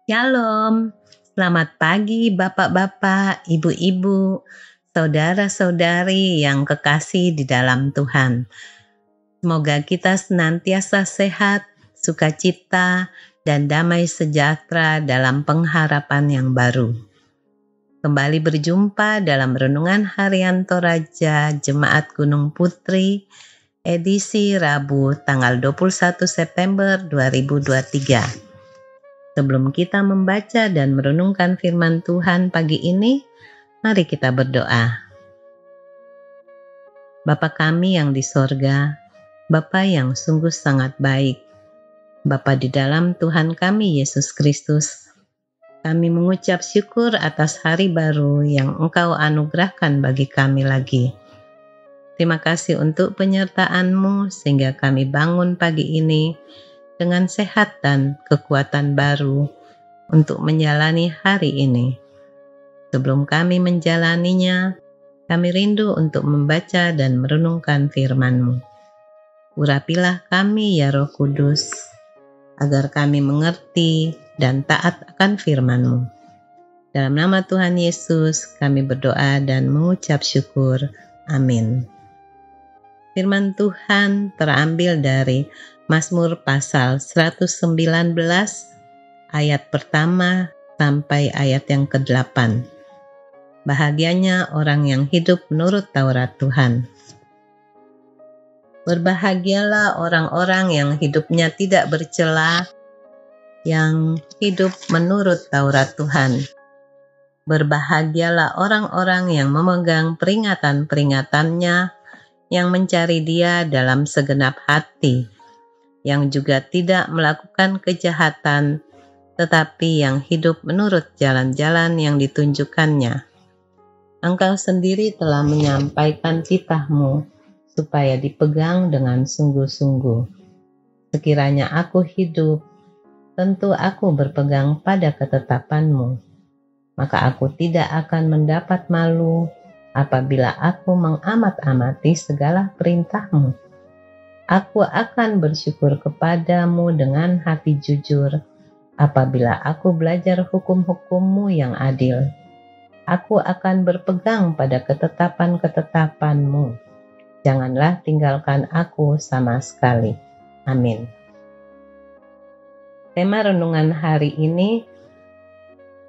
Shalom, selamat pagi Bapak-bapak, Ibu-ibu, saudara-saudari yang kekasih di dalam Tuhan. Semoga kita senantiasa sehat, sukacita, dan damai sejahtera dalam pengharapan yang baru. Kembali berjumpa dalam Renungan Harian Toraja Jemaat Gunung Putri, edisi Rabu tanggal 21 September 2023. Sebelum kita membaca dan merenungkan firman Tuhan pagi ini, mari kita berdoa. Bapa kami yang di sorga, Bapa yang sungguh sangat baik, Bapa di dalam Tuhan kami Yesus Kristus, kami mengucap syukur atas hari baru yang Engkau anugerahkan bagi kami lagi. Terima kasih untuk penyertaan-Mu sehingga kami bangun pagi ini dengan sehat dan kekuatan baru untuk menjalani hari ini. Sebelum kami menjalaninya, kami rindu untuk membaca dan merenungkan firman-Mu. Urapilah kami ya Roh Kudus, agar kami mengerti dan taat akan firman-Mu. Dalam nama Tuhan Yesus, kami berdoa dan mengucap syukur. Amin. Firman Tuhan terambil dari Mazmur pasal 119 ayat pertama sampai ayat yang ke-8. Bahagianya orang yang hidup menurut Taurat Tuhan. Berbahagialah orang-orang yang hidupnya tidak bercela, yang hidup menurut Taurat Tuhan. Berbahagialah orang-orang yang memegang peringatan-peringatannya, yang mencari Dia dalam segenap hati, yang juga tidak melakukan kejahatan, tetapi yang hidup menurut jalan-jalan yang ditunjukkannya. Engkau sendiri telah menyampaikan titah-Mu, supaya dipegang dengan sungguh-sungguh. Sekiranya aku hidup, tentu aku berpegang pada ketetapan-Mu, maka aku tidak akan mendapat malu apabila aku mengamat-amati segala perintah-Mu. Aku akan bersyukur kepadamu dengan hati jujur apabila aku belajar hukum-hukum-Mu yang adil. Aku akan berpegang pada ketetapan-ketetapan-Mu. Janganlah tinggalkan aku sama sekali. Amin. Tema renungan hari ini,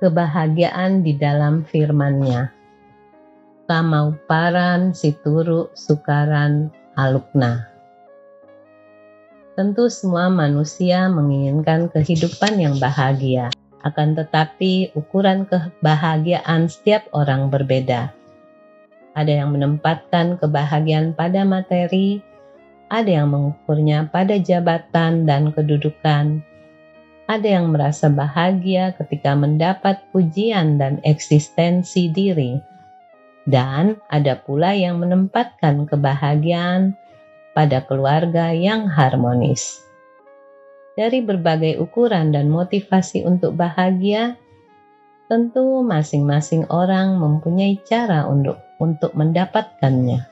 kebahagiaan di dalam firman-Nya. Kamauparan situru sukaran alukna. Tentu semua manusia menginginkan kehidupan yang bahagia, akan tetapi ukuran kebahagiaan setiap orang berbeda. Ada yang menempatkan kebahagiaan pada materi, ada yang mengukurnya pada jabatan dan kedudukan, ada yang merasa bahagia ketika mendapat pujian dan eksistensi diri, dan ada pula yang menempatkan kebahagiaan pada keluarga yang harmonis. Dari berbagai ukuran dan motivasi untuk bahagia, tentu masing-masing orang mempunyai cara untuk mendapatkannya.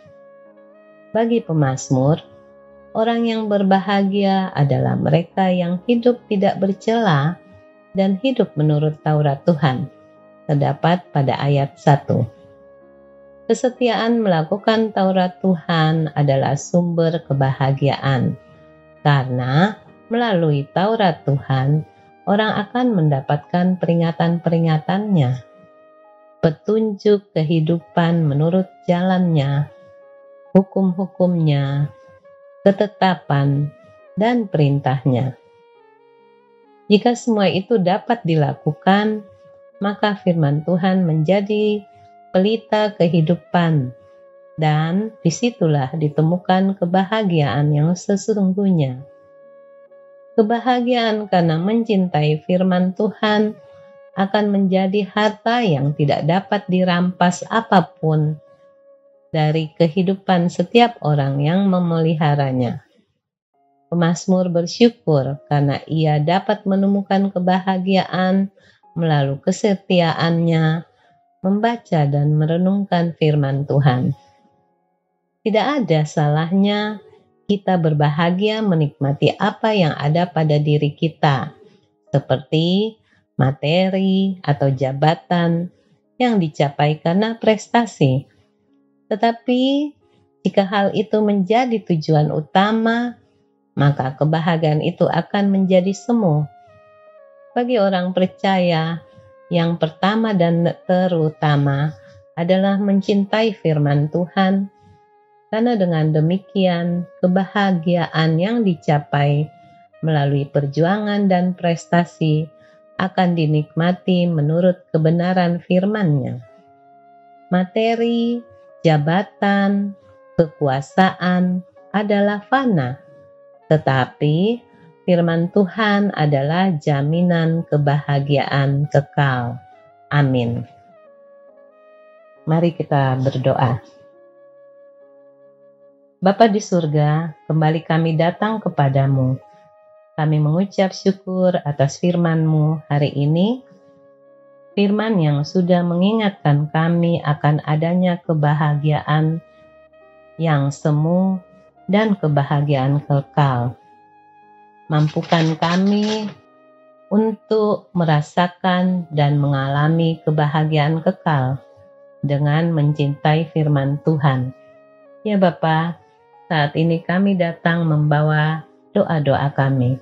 Bagi pemazmur, orang yang berbahagia adalah mereka yang hidup tidak bercela dan hidup menurut Taurat Tuhan, terdapat pada ayat 1. Kesetiaan melakukan Taurat Tuhan adalah sumber kebahagiaan, karena melalui Taurat Tuhan, orang akan mendapatkan peringatan-peringatannya, petunjuk kehidupan menurut jalannya, hukum-hukumnya, ketetapan, dan perintahnya. Jika semua itu dapat dilakukan, maka firman Tuhan menjadi pelita kehidupan, dan disitulah ditemukan kebahagiaan yang sesungguhnya. Kebahagiaan karena mencintai firman Tuhan akan menjadi harta yang tidak dapat dirampas apapun dari kehidupan setiap orang yang memeliharanya. Pemazmur bersyukur karena ia dapat menemukan kebahagiaan melalui kesetiaannya membaca dan merenungkan firman Tuhan. Tidak ada salahnya kita berbahagia menikmati apa yang ada pada diri kita, seperti materi, atau jabatan yang dicapai karena prestasi. Tetapi jika hal itu menjadi tujuan utama, maka kebahagiaan itu akan menjadi semu. Bagi orang percaya, yang pertama dan terutama adalah mencintai firman Tuhan, karena dengan demikian kebahagiaan yang dicapai melalui perjuangan dan prestasi akan dinikmati menurut kebenaran firman-Nya. Materi, jabatan, kekuasaan adalah fana, tetapi firman Tuhan adalah jaminan kebahagiaan kekal. Amin. Mari kita berdoa. Bapa di surga, kembali kami datang kepadamu. Kami mengucap syukur atas firman-Mu hari ini, firman yang sudah mengingatkan kami akan adanya kebahagiaan yang semu dan kebahagiaan kekal. Mampukan kami untuk merasakan dan mengalami kebahagiaan kekal dengan mencintai firman Tuhan. Ya Bapa, saat ini kami datang membawa doa-doa kami.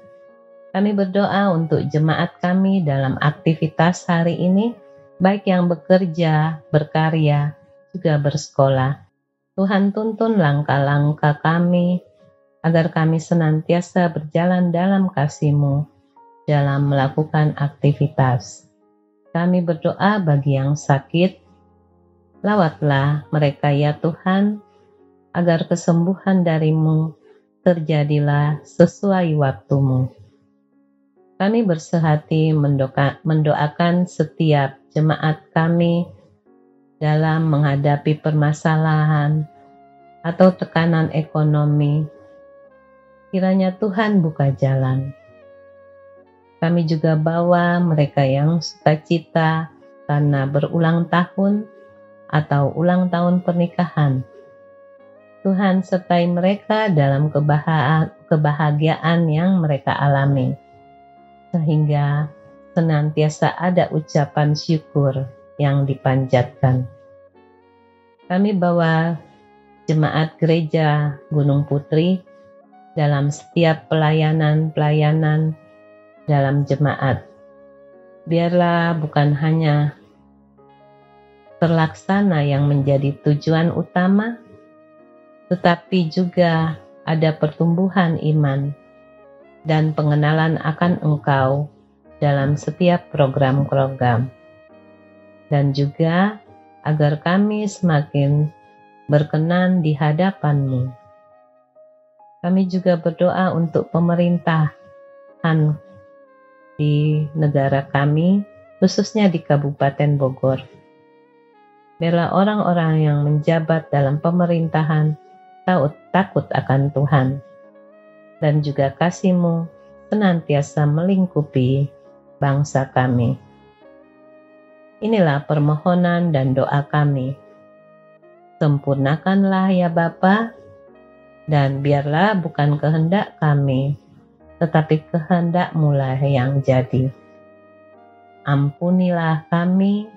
Kami berdoa untuk jemaat kami dalam aktivitas hari ini, baik yang bekerja, berkarya, juga bersekolah. Tuhan tuntun langkah-langkah kami, agar kami senantiasa berjalan dalam kasih-Mu, dalam melakukan aktivitas. Kami berdoa bagi yang sakit, lawatlah mereka ya Tuhan, agar kesembuhan dari-Mu terjadilah sesuai waktu-Mu. Kami bersehati mendoakan setiap jemaat kami dalam menghadapi permasalahan atau tekanan ekonomi. Kiranya Tuhan buka jalan. Kami juga bawa mereka yang sukacita karena berulang tahun atau ulang tahun pernikahan. Tuhan sertai mereka dalam kebahagiaan yang mereka alami, sehingga senantiasa ada ucapan syukur yang dipanjatkan. Kami bawa jemaat gereja Gunung Putri dalam setiap pelayanan dalam jemaat. Biarlah bukan hanya terlaksana yang menjadi tujuan utama, tetapi juga ada pertumbuhan iman dan pengenalan akan Engkau dalam setiap program-program. Dan juga agar kami semakin berkenan di hadapan-Mu. Kami juga berdoa untuk pemerintahan di negara kami, khususnya di Kabupaten Bogor. Biarlah orang-orang yang menjabat dalam pemerintahan takut akan Tuhan, dan juga kasih-Mu senantiasa melingkupi bangsa kami. Inilah permohonan dan doa kami. Sempurnakanlah ya Bapa, dan biarlah bukan kehendak kami, tetapi kehendak-Mu lah yang jadi. Ampunilah kami,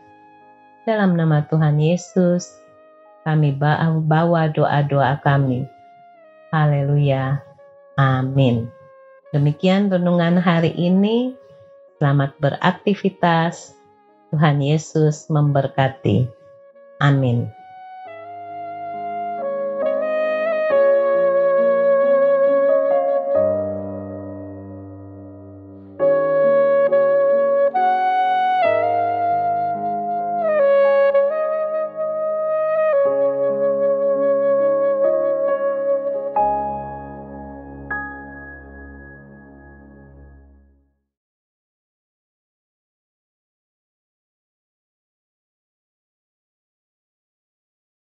dalam nama Tuhan Yesus, kami bawa doa-doa kami. Haleluya. Amin. Demikian renungan hari ini. Selamat beraktivitas. Tuhan Yesus memberkati. Amin.